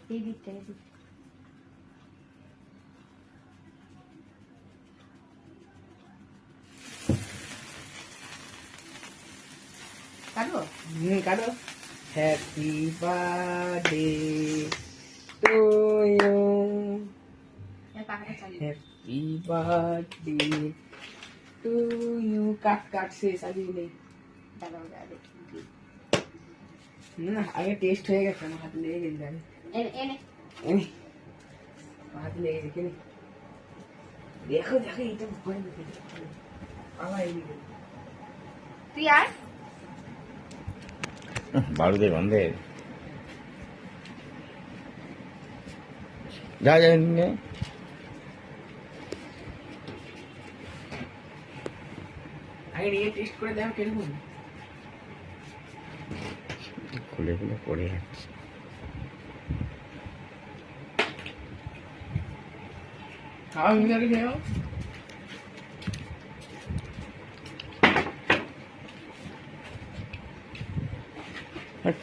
এই দিকটা এই দিক কাটবো কাটো হ্যাপি বার্থডে টু ইউ পাখাটা চালিয়ে হ্যাপি বার্থডে টু ইউ কাট কাট সে চালিয়ে নেই দাঁড়াও দাঁড়াও না আগে টেস্ট হয়ে গেছে আমার হাতে লেগে গেছে আগে এনে এনে এনে হাতে লেগে গেছে কিনে দেখো দেখো এইটা ভয় দেখে আবার এইদিকে তুই আর বাড়ুদে বন্ধে যা যা নিয়ে আগে নিয়ে টেস্ট করে দেখো কিরকম খুলে খুলে পড়ে যাচ্ছে খাওয়া হয়ে গেলে খেয়েও হ্যাঁ।